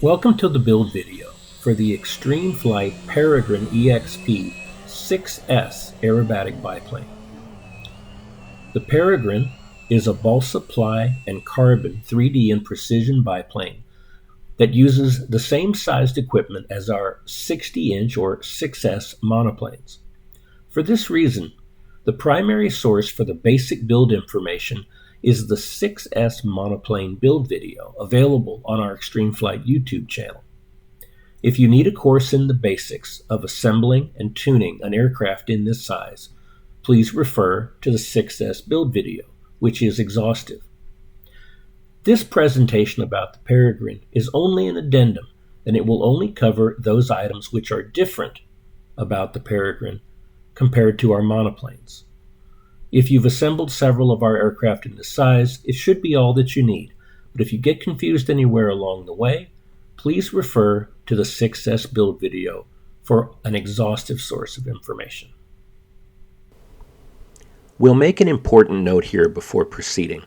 Welcome to the build video for the Extreme Flight Peregrine EXP 6S aerobatic biplane. The Peregrine is a balsa ply and carbon 3D and precision biplane that uses the same sized equipment as our 60-inch or 6S monoplanes. For this reason, the primary source for the basic build information is the 6S monoplane build video available on our Extreme Flight YouTube channel. If you need a course in the basics of assembling and tuning an aircraft in this size, please refer to the 6S build video, which is exhaustive. This presentation about the Peregrine is only an addendum, and it will only cover those items which are different about the Peregrine compared to our monoplanes. If you've assembled several of our aircraft in this size, it should be all that you need. But if you get confused anywhere along the way, please refer to the 6S build video for an exhaustive source of information. We'll make an important note here before proceeding.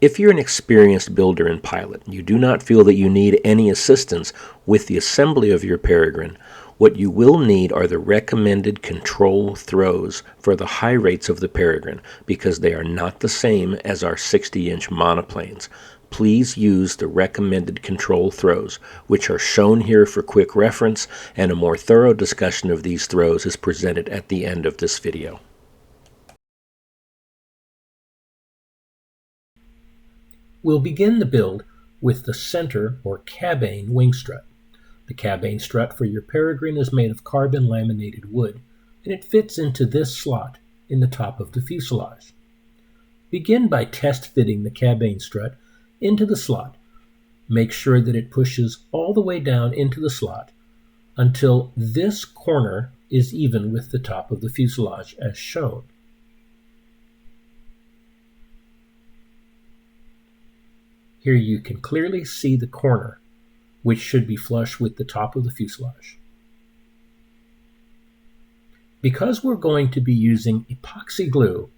If you're an experienced builder and pilot, you do not feel that you need any assistance with the assembly of your Peregrine, what you will need are the recommended control throws for the high rates of the Peregrine, because they are not the same as our 60-inch monoplanes. Please use the recommended control throws, which are shown here for quick reference, and a more thorough discussion of these throws is presented at the end of this video. We'll begin the build with the center or cabane wing strut. The cabane strut for your Peregrine is made of carbon laminated wood, and it fits into this slot in the top of the fuselage. Begin by test fitting the cabane strut into the slot. Make sure that it pushes all the way down into the slot until this corner is even with the top of the fuselage as shown. Here you can clearly see the corner, which should be flush with the top of the fuselage. Because we're going to be using epoxy glue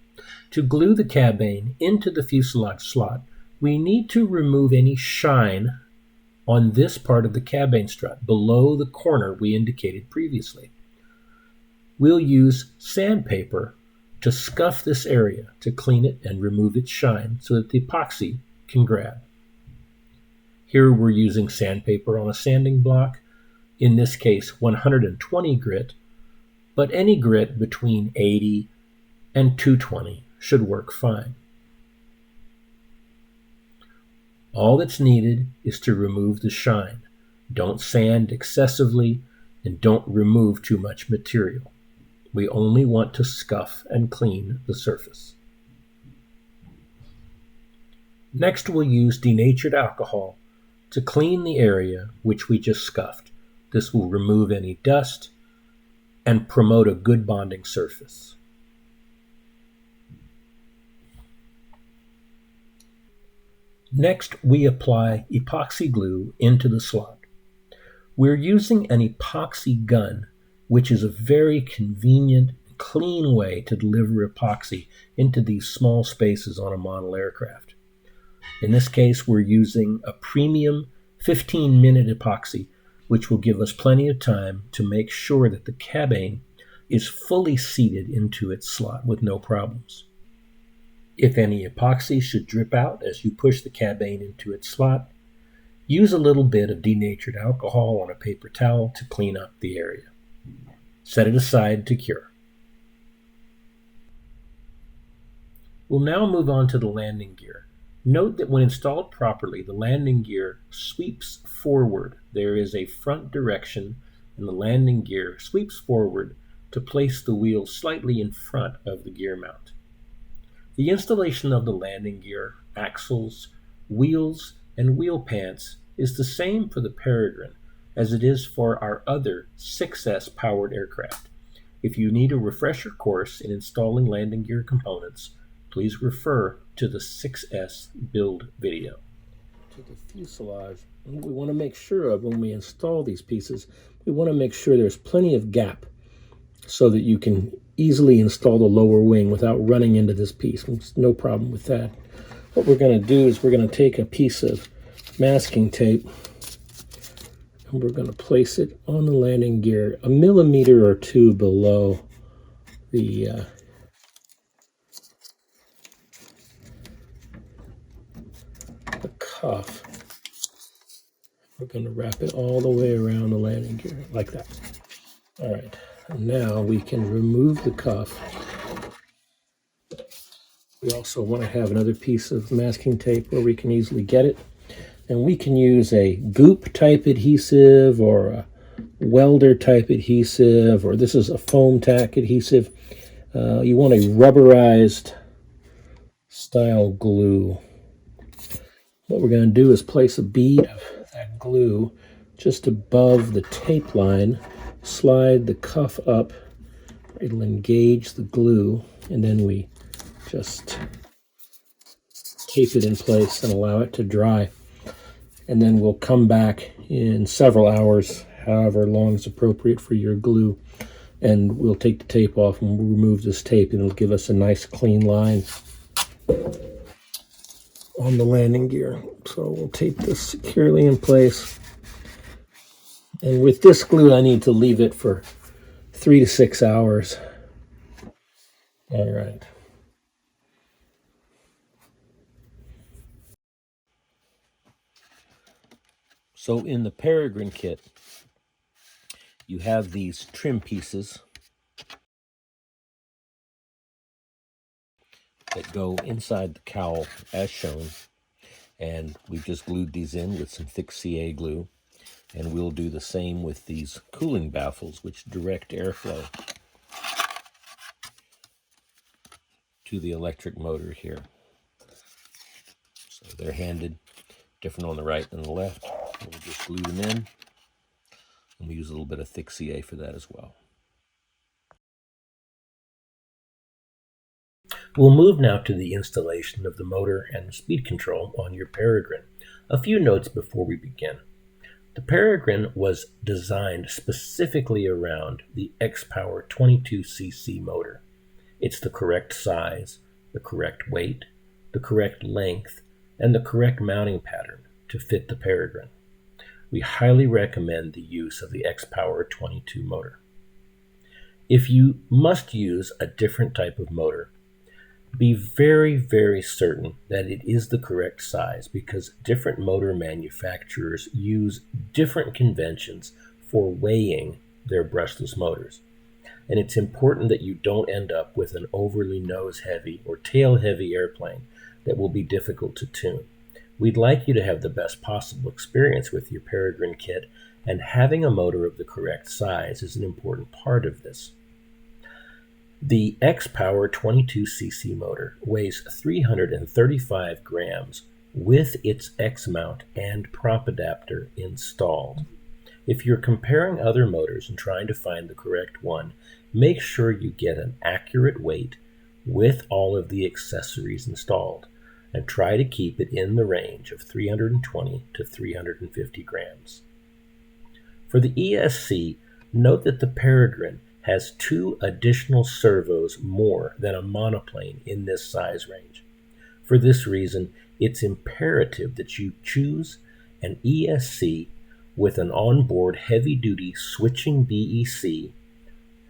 to glue the cabane into the fuselage slot, we need to remove any shine on this part of the cabane strut below the corner we indicated previously. We'll use sandpaper to scuff this area to clean it and remove its shine so that the epoxy can grab. Here we're using sandpaper on a sanding block, in this case 120 grit, but any grit between 80 and 220 should work fine. All that's needed is to remove the shine. Don't sand excessively and don't remove too much material. We only want to scuff and clean the surface. Next we'll use denatured alcohol to clean the area which we just scuffed. This will remove any dust and promote a good bonding surface. Next, we apply epoxy glue into the slot. We're using an epoxy gun, which is a very convenient, clean way to deliver epoxy into these small spaces on a model aircraft. In this case, we're using a premium 15-minute epoxy, which will give us plenty of time to make sure that the cabane is fully seated into its slot with no problems. If any epoxy should drip out as you push the cabane into its slot, use a little bit of denatured alcohol on a paper towel to clean up the area. Set it aside to cure. We'll now move on to the landing gear. Note that when installed properly, the landing gear sweeps forward. There is a front direction, and the landing gear sweeps forward to place the wheel slightly in front of the gear mount. The installation of the landing gear, axles, wheels, and wheel pants is the same for the Peregrine as it is for our other 6S powered aircraft. If you need a refresher course in installing landing gear components, please refer to the 6S build video. To the fuselage, what we want to make sure of when we install these pieces, we want to make sure there's plenty of gap so that you can easily install the lower wing without running into this piece. There's no problem with that. What we're going to do is we're going to take a piece of masking tape And we're going to place it on the landing gear a millimeter or two below the cuff. We're going to wrap it all the way around the landing gear like that. All right, and now we can remove the cuff. We also want to have another piece of masking tape where we can easily get it. And we can use a goop type adhesive or a welder type adhesive, or this is a foam tack adhesive. You want a rubberized style glue. What we're going to do is place a bead of that glue just above the tape line, slide the cuff up, it'll engage the glue, and then we just tape it in place and allow it to dry. And then we'll come back in several hours, however long is appropriate for your glue, and we'll take the tape off and we'll remove this tape, and it'll give us a nice clean line on the landing gear. So we'll tape this securely in place. And with this glue, I need to leave it for 3 to 6 hours. All right. So in the Peregrine kit, you have these trim pieces that go inside the cowl as shown. And we've just glued these in with some thick CA glue. And we'll do the same with these cooling baffles, which direct airflow to the electric motor here. So they're handed, different on the right than the left. We'll just glue them in. And we use a little bit of thick CA for that as well. We'll move now to the installation of the motor and speed control on your Peregrine. A few notes before we begin. The Peregrine was designed specifically around the X-Power 22cc motor. It's the correct size, the correct weight, the correct length, and the correct mounting pattern to fit the Peregrine. We highly recommend the use of the X-Power 22 motor. If you must use a different type of motor, be very, very certain that it is the correct size, because different motor manufacturers use different conventions for weighing their brushless motors. And it's important that you don't end up with an overly nose-heavy or tail-heavy airplane that will be difficult to tune. We'd like you to have the best possible experience with your Peregrine kit, and having a motor of the correct size is an important part of this. The X-Power 22cc motor weighs 335 grams with its X-mount and prop adapter installed. If you're comparing other motors and trying to find the correct one, make sure you get an accurate weight with all of the accessories installed, and try to keep it in the range of 320 to 350 grams. For the ESC, note that the Peregrine has 2 additional servos more than a monoplane in this size range. For this reason, it's imperative that you choose an ESC with an onboard heavy-duty switching BEC,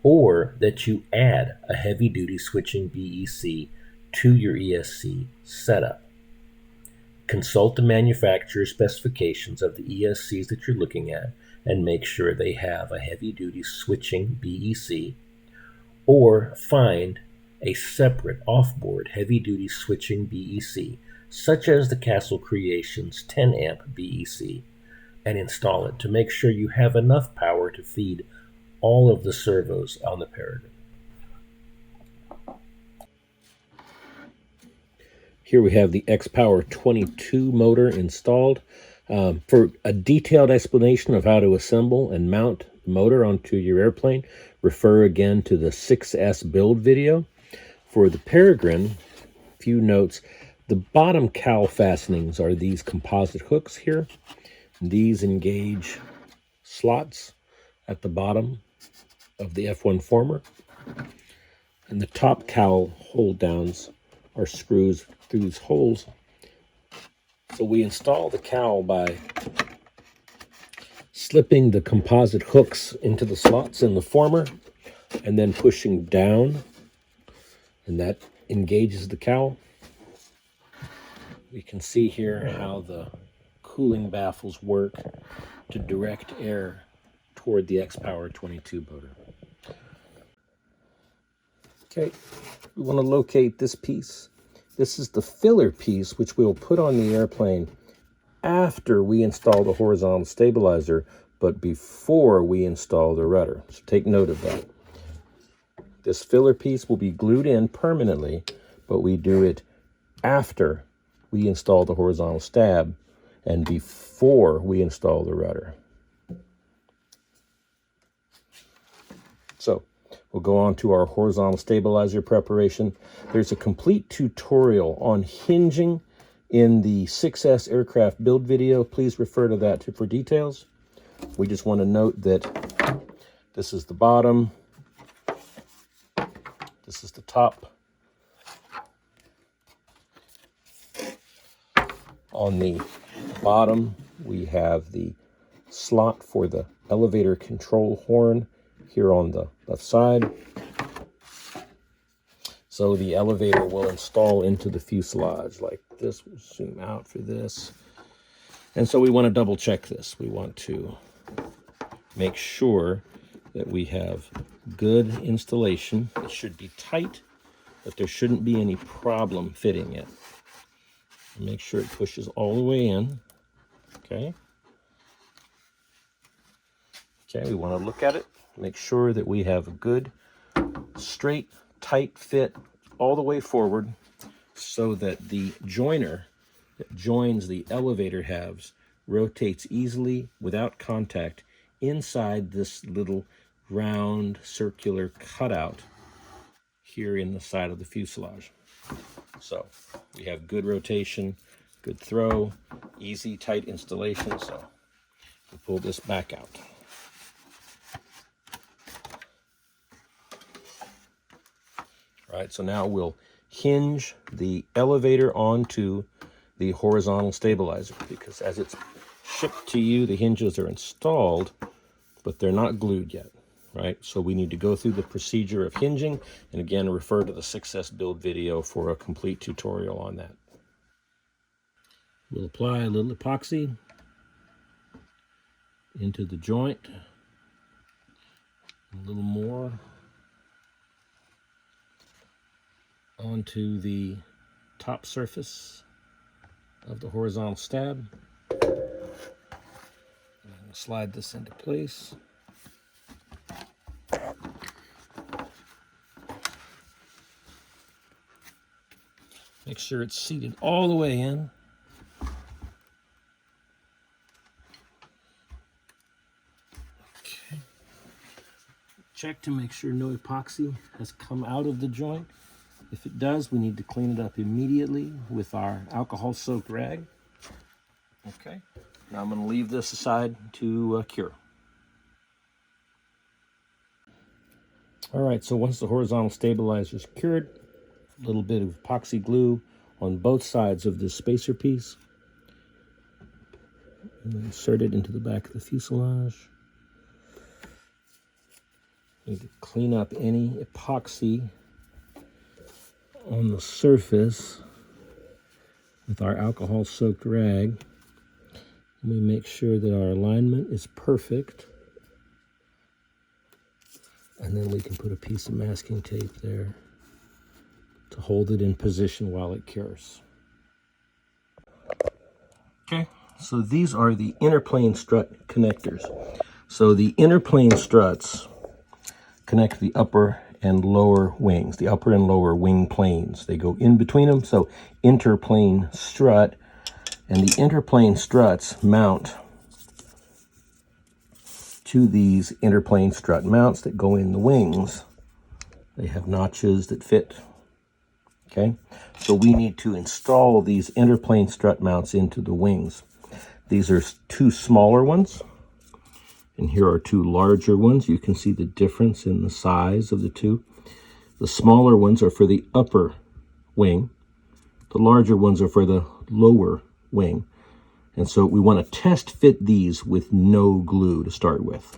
or that you add a heavy-duty switching BEC to your ESC setup. Consult the manufacturer's specifications of the ESCs that you're looking at and make sure they have a heavy-duty switching BEC, or find a separate off-board heavy-duty switching BEC, such as the Castle Creations 10-amp BEC, and install it to make sure you have enough power to feed all of the servos on the Peregrine. Here we have the X-Power 22 motor installed. For a detailed explanation of how to assemble and mount the motor onto your airplane, refer again to the 6S build video. For the Peregrine, a few notes. The bottom cowl fastenings are these composite hooks here. These engage slots at the bottom of the F1 former. And the top cowl hold downs are screws through these holes. So we install the cowl by slipping the composite hooks into the slots in the former and then pushing down, and that engages the cowl. We can see here how the cooling baffles work to direct air toward the X-Power 22 motor. Okay, we want to locate this piece. This is the filler piece which we'll put on the airplane after we install the horizontal stabilizer, but before we install the rudder. So take note of that. This filler piece will be glued in permanently, but we do it after we install the horizontal stab and before we install the rudder. So we'll go on to our horizontal stabilizer preparation. There's a complete tutorial on hinging in the 6S aircraft build video. Please refer to that for details. We just want to note that this is the bottom, this is the top. On the bottom, we have the slot for the elevator control horn here on the left side. So the elevator will install into the fuselage like this. We'll zoom out for this. And so we want to double check this. We want to make sure that we have good installation. It should be tight, but there shouldn't be any problem fitting it. Make sure it pushes all the way in. Okay. Okay, we want to look at it. Make sure that we have a good, straight, tight fit all the way forward so that the joiner that joins the elevator halves rotates easily without contact inside this little round circular cutout here in the side of the fuselage. So we have good rotation, good throw, easy, tight installation. So we'll pull this back out. All right, so now we'll hinge the elevator onto the horizontal stabilizer, because as it's shipped to you, the hinges are installed, but they're not glued yet, right? So we need to go through the procedure of hinging, and again, refer to the 6S build video for a complete tutorial on that. We'll apply a little epoxy into the joint, a little more onto the top surface of the horizontal stab. Slide this into place. Make sure it's seated all the way in. Okay. Check to make sure no epoxy has come out of the joint. If it does, we need to clean it up immediately with our alcohol-soaked rag. Okay, now I'm going to leave this aside to cure. All right, so once the horizontal stabilizer is cured, a little bit of epoxy glue on both sides of this spacer piece. And insert it into the back of the fuselage. Need to clean up any epoxy on the surface with our alcohol-soaked rag. And we make sure that our alignment is perfect. And then we can put a piece of masking tape there to hold it in position while it cures. Okay, so these are the interplane strut connectors. So the interplane struts connect the upper and lower wings, the upper and lower wing planes. They go in between them, so interplane strut. And the interplane struts mount to these interplane strut mounts that go in the wings. They have notches that fit. Okay, so we need to install these interplane strut mounts into the wings. These are two smaller ones, and here are two larger ones. You can see the difference in the size of the two. The smaller ones are for the upper wing. The larger ones are for the lower wing. And so we want to test fit these with no glue to start with.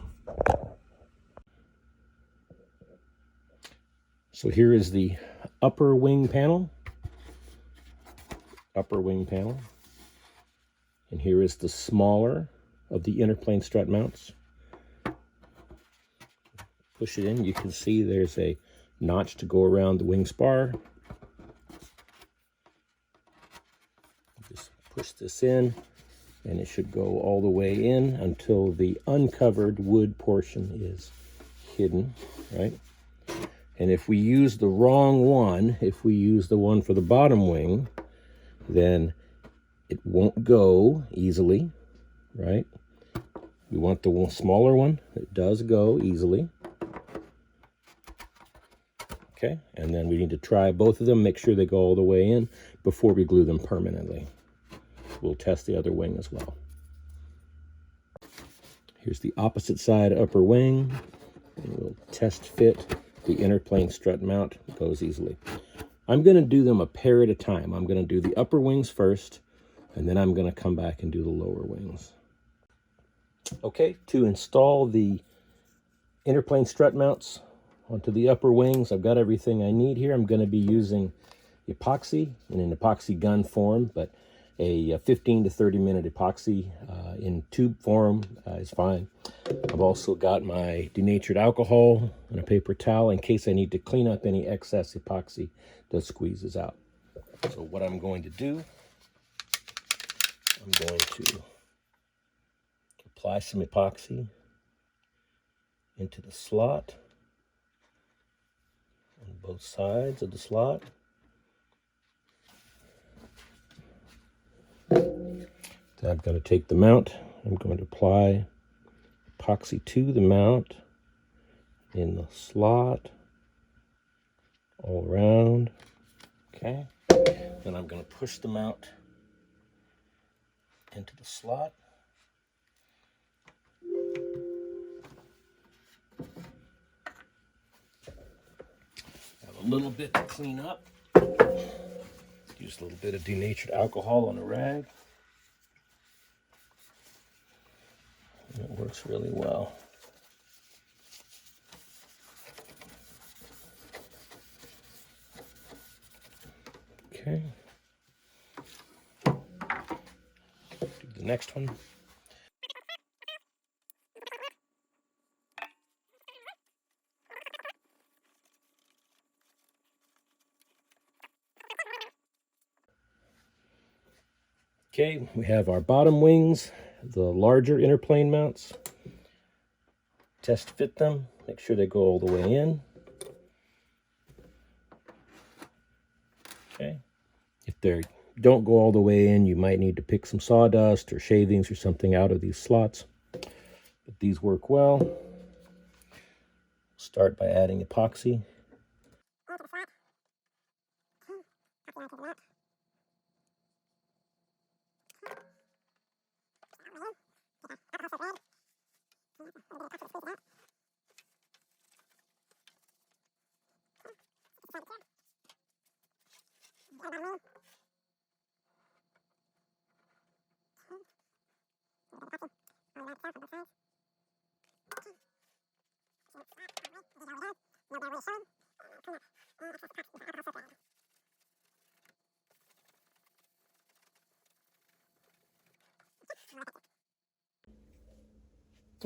So here is the upper wing panel. And here is the smaller of the interplane strut mounts. Push it in, you can see there's a notch to go around the wing spar. Just push this in, and it should go all the way in until the uncovered wood portion is hidden, right? And if we use the wrong one, if we use the one for the bottom wing, then it won't go easily, right? We want the smaller one that does go easily. Okay, and then we need to try both of them, make sure they go all the way in before we glue them permanently. We'll test the other wing as well. Here's the opposite side upper wing, and we'll test fit the interplane strut mount. It goes easily. I'm going to do them a pair at a time. I'm going to do the upper wings first, and then I'm going to come back and do the lower wings. Okay, to install the interplane strut mounts onto the upper wings, I've got everything I need here. I'm going to be using epoxy in an epoxy gun form, but a 15 to 30 minute epoxy in tube form is fine. I've also got my denatured alcohol and a paper towel in case I need to clean up any excess epoxy that squeezes out. So what I'm going to do, I'm going to apply some epoxy into the slot on both sides of the slot. Then I'm going to take the mount. I'm going to apply epoxy to the mount in the slot all around. Okay. Then I'm going to push the mount into the slot. Have a little bit to clean up. Use a little bit of denatured alcohol on a rag. And it works really well. Okay. Do the next one. Okay, we have our bottom wings, the larger interplane mounts. Test fit them, make sure they go all the way in. Okay, if they don't go all the way in, you might need to pick some sawdust or shavings or something out of these slots. But these work well. Start by adding epoxy.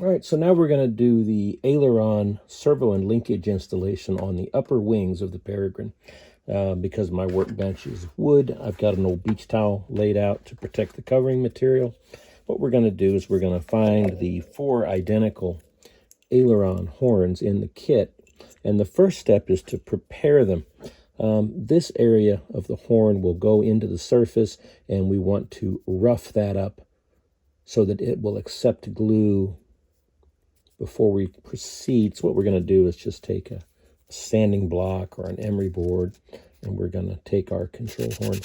All right, so now we're going to do the Aileron servo and linkage installation on the upper wings of the Peregrine. Because my workbench is wood, I've got an old beach towel laid out to protect the covering material. What we're going to do is we're going to find the 4 identical Aileron horns in the kit. And the first step is to prepare them. This area of the horn will go into the surface, and we want to rough that up so that it will accept glue before we proceed. So what we're going to do is just take a sanding block or an emery board, and we're going to take our control horn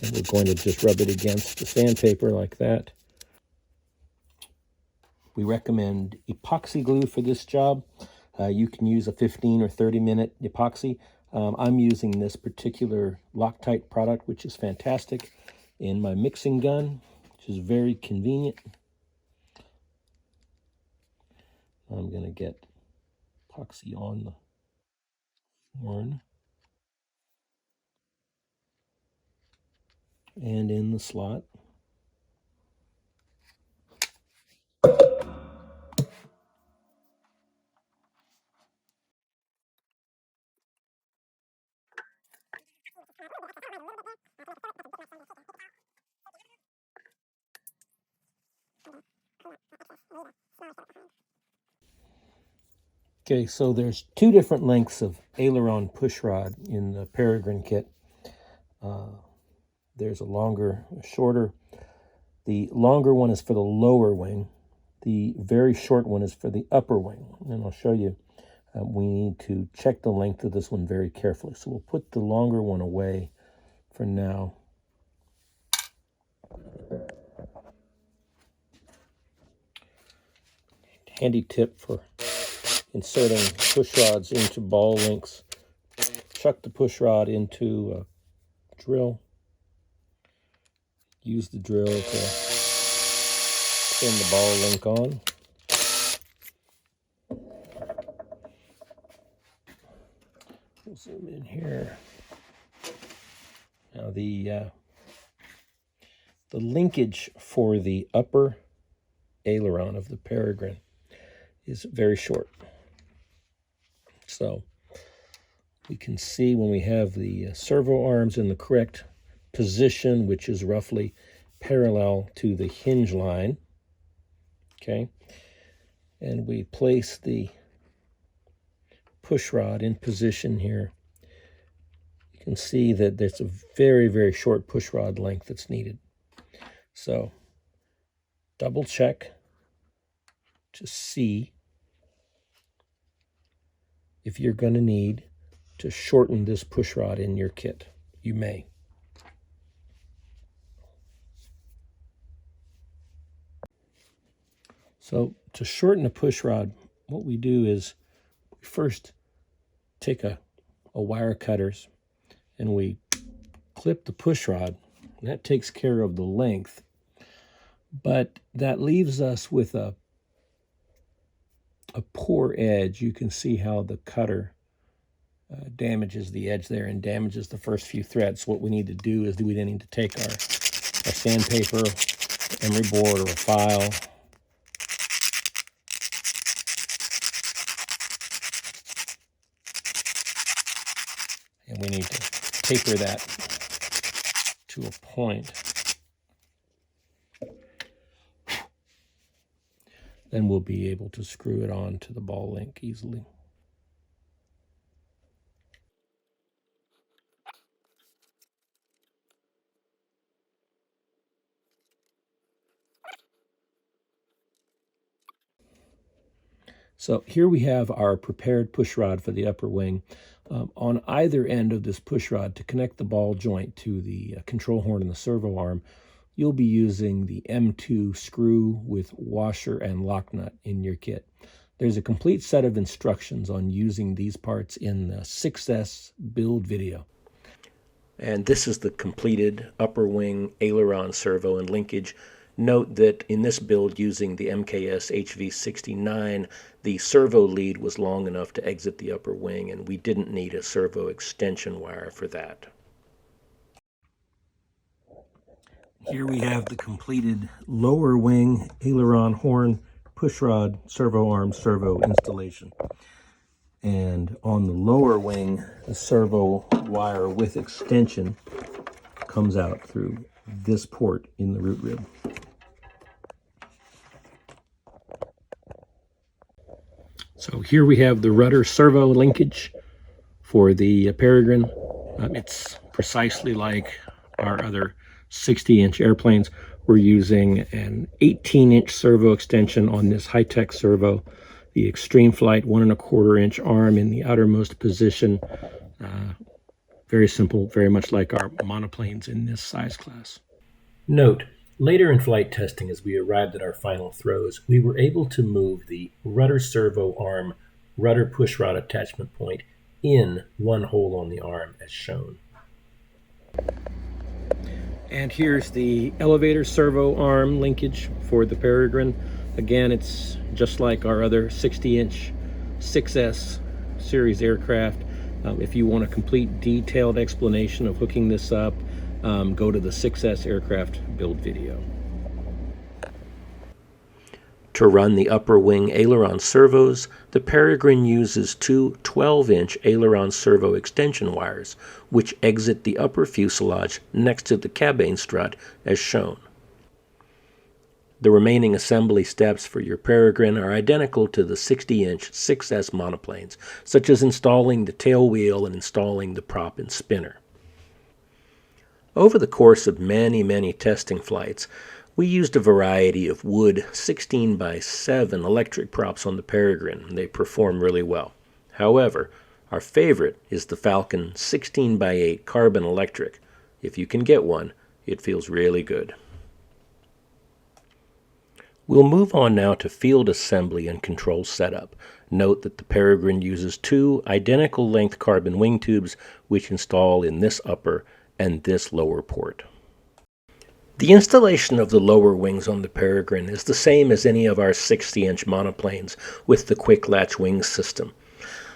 and we're going to just rub it against the sandpaper like that. We recommend epoxy glue for this job. You can use a 15 or 30 minute epoxy. I'm using this particular Loctite product, which is fantastic, in my mixing gun which is very convenient. I'm going to get epoxy on the horn and in the slot. Okay, so there's two different lengths of aileron push rod in the Peregrine kit. There's a longer, a shorter. The longer one is for the lower wing. The very short one is for the upper wing. And I'll show you, we need to check the length of this one very carefully. So we'll put the longer one away for now. Handy tip for inserting push rods into ball links. Chuck the push rod into a drill. Use the drill to pin the ball link on. We'll zoom in here. Now the linkage for the upper aileron of the Peregrine is very short. So we can see when we have the servo arms in the correct position, which is roughly parallel to the hinge line, okay, and we place the push rod in position here, you can see that there's a very, very short push rod length that's needed. So double check to see if you're going to need to shorten this push rod in your kit. You may. So to shorten a push rod, what we do is we first take a wire cutters and we clip the push rod. And that takes care of the length. But that leaves us with a poor edge. You can see how the cutter damages the edge there and damages the first few threads. So what we need to do is we then need to take our sandpaper, emery board, or a file, and we need to taper that to a point. Then we'll be able to screw it on to the ball link easily. So here we have our prepared push rod for the upper wing. On either end of this push rod, to connect the ball joint to the control horn and the servo arm, you'll be using the M2 screw with washer and lock nut in your kit. There's a complete set of instructions on using these parts in the 6S build video. And this is the completed upper wing aileron servo and linkage. Note that in this build using the MKS HV69, the servo lead was long enough to exit the upper wing, and we didn't need a servo extension wire for that. Here we have the completed lower wing aileron horn push rod servo arm servo installation. And on the lower wing, the servo wire with extension comes out through this port in the root rib. So here we have the rudder servo linkage for the Peregrine. It's precisely like our other 60-inch airplanes. We're using an 18-inch servo extension on this high-tech servo, the Extreme Flight 1¼ inch arm in the outermost position. Very simple, very much like our monoplanes in this size class. Note, later in flight testing, as we arrived at our final throws, we were able to move the rudder servo arm rudder push rod attachment point in one hole on the arm as shown. And here's the elevator servo arm linkage for the Peregrine. Again, it's just like our other 60-inch 6S series aircraft. If you want a complete detailed explanation of hooking this up, go to the 6S aircraft build video. To run the upper wing aileron servos, the Peregrine uses two 12-inch aileron servo extension wires, which exit the upper fuselage next to the cabane strut as shown. The remaining assembly steps for your Peregrine are identical to the 60-inch 6S monoplanes, such as installing the tail wheel and installing the prop and spinner. Over the course of many testing flights, we used a variety of wood 16x7 electric props on the Peregrine. They perform really well. However, our favorite is the Falcon 16x8 carbon electric. If you can get one, it feels really good. We'll move on now to field assembly and control setup. Note that the Peregrine uses two identical length carbon wing tubes, which install in this upper and this lower port. The installation of the lower wings on the Peregrine is the same as any of our 60-inch monoplanes with the quick latch wing system.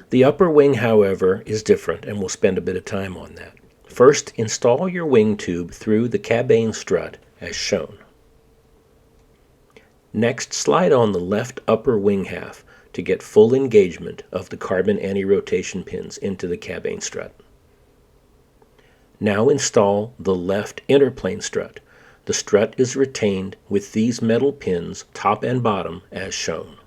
The upper wing, however, is different, and we'll spend a bit of time on that. First, install your wing tube through the cabane strut as shown. Next, slide on the left upper wing half to get full engagement of the carbon anti-rotation pins into the cabane strut. Now install the left interplane strut. The strut is retained with these metal pins top and bottom as shown.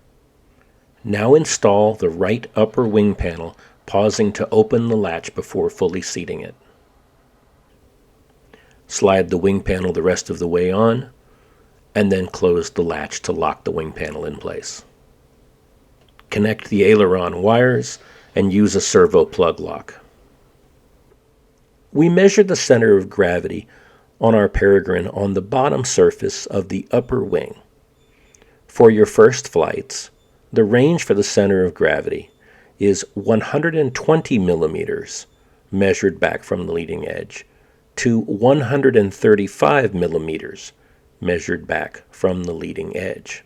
Now install the right upper wing panel, pausing to open the latch before fully seating it. Slide the wing panel the rest of the way on, and then close the latch to lock the wing panel in place. Connect the aileron wires and use a servo plug lock. We measure the center of gravity on our Peregrine on the bottom surface of the upper wing. For your first flights, the range for the center of gravity is 120 millimeters measured back from the leading edge to 135 millimeters measured back from the leading edge.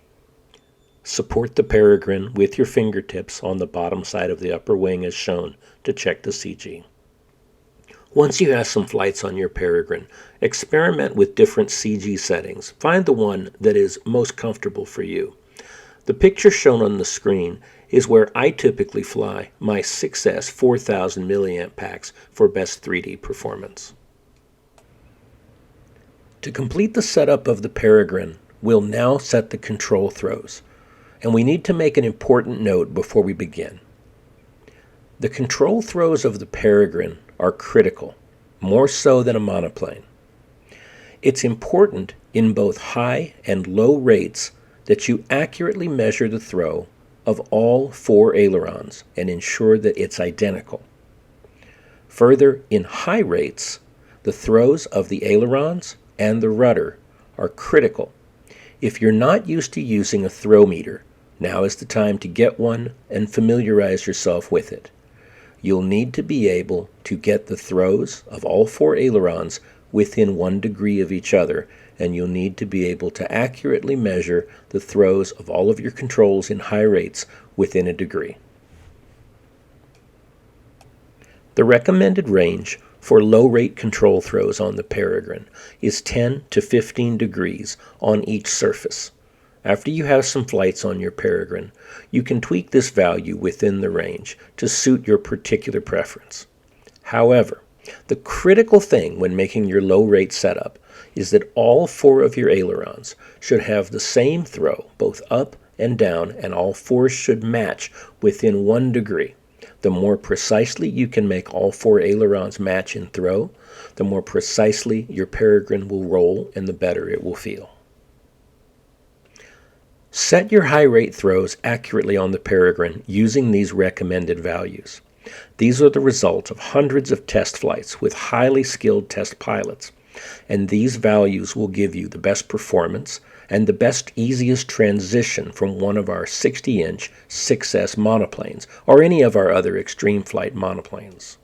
Support the Peregrine with your fingertips on the bottom side of the upper wing as shown to check the CG. Once you have some flights on your Peregrine, experiment with different CG settings. Find the one that is most comfortable for you. The picture shown on the screen is where I typically fly my 6S 4000 milliamp packs for best 3D performance. To complete the setup of the Peregrine, we'll now set the control throws, and we need to make an important note before we begin. The control throws of the Peregrine are critical, more so than a monoplane. It's important in both high and low rates that you accurately measure the throw of all four ailerons and ensure that it's identical. Further, in high rates, the throws of the ailerons and the rudder are critical. If you're not used to using a throw meter, now is the time to get one and familiarize yourself with it. You'll need to be able to get the throws of all four ailerons within 1 degree of each other, and you'll need to be able to accurately measure the throws of all of your controls in high rates within 1 degree. The recommended range for low-rate control throws on the Peregrine is 10 to 15 degrees on each surface. After you have some flights on your Peregrine, you can tweak this value within the range to suit your particular preference. However, the critical thing when making your low-rate setup is that all four of your ailerons should have the same throw, both up and down, and all four should match within 1 degree. The more precisely you can make all four ailerons match in throw, the more precisely your Peregrine will roll and the better it will feel. Set your high rate throws accurately on the Peregrine using these recommended values. These are the result of hundreds of test flights with highly skilled test pilots, and these values will give you the best performance and the best easiest transition from one of our 60-inch 6S monoplanes or any of our other extreme flight monoplanes.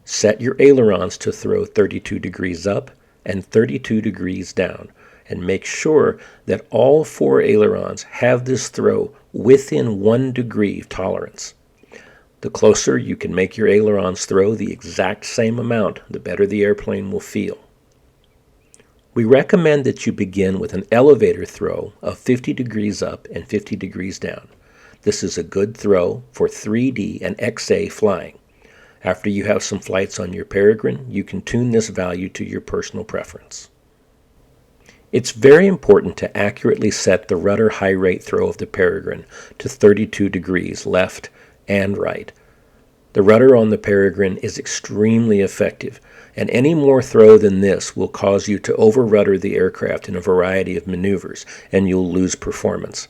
Set your ailerons to throw 32 degrees up and 32 degrees down, and make sure that all 4 ailerons have this throw within 1 degree of tolerance. The closer you can make your ailerons throw the exact same amount, the better the airplane will feel. We recommend that you begin with an elevator throw of 50 degrees up and 50 degrees down. This is a good throw for 3D and XA flying. After you have some flights on your Peregrine, you can tune this value to your personal preference. It's very important to accurately set the rudder high rate throw of the Peregrine to 32 degrees left and right. The rudder on the Peregrine is extremely effective, and any more throw than this will cause you to over-rudder the aircraft in a variety of maneuvers, and you'll lose performance.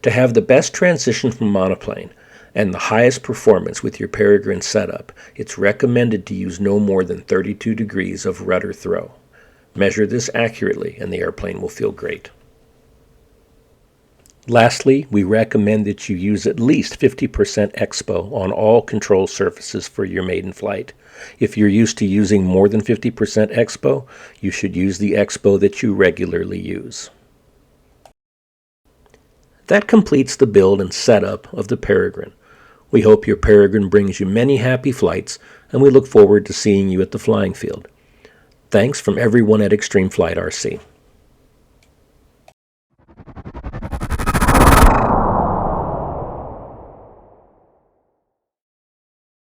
To have the best transition from monoplane and the highest performance with your Peregrine setup, it's recommended to use no more than 32 degrees of rudder throw. Measure this accurately and the airplane will feel great. Lastly, we recommend that you use at least 50% expo on all control surfaces for your maiden flight. If you're used to using more than 50% expo, you should use the expo that you regularly use. That completes the build and setup of the Peregrine. We hope your Peregrine brings you many happy flights, and we look forward to seeing you at the flying field. Thanks from everyone at Extreme Flight RC.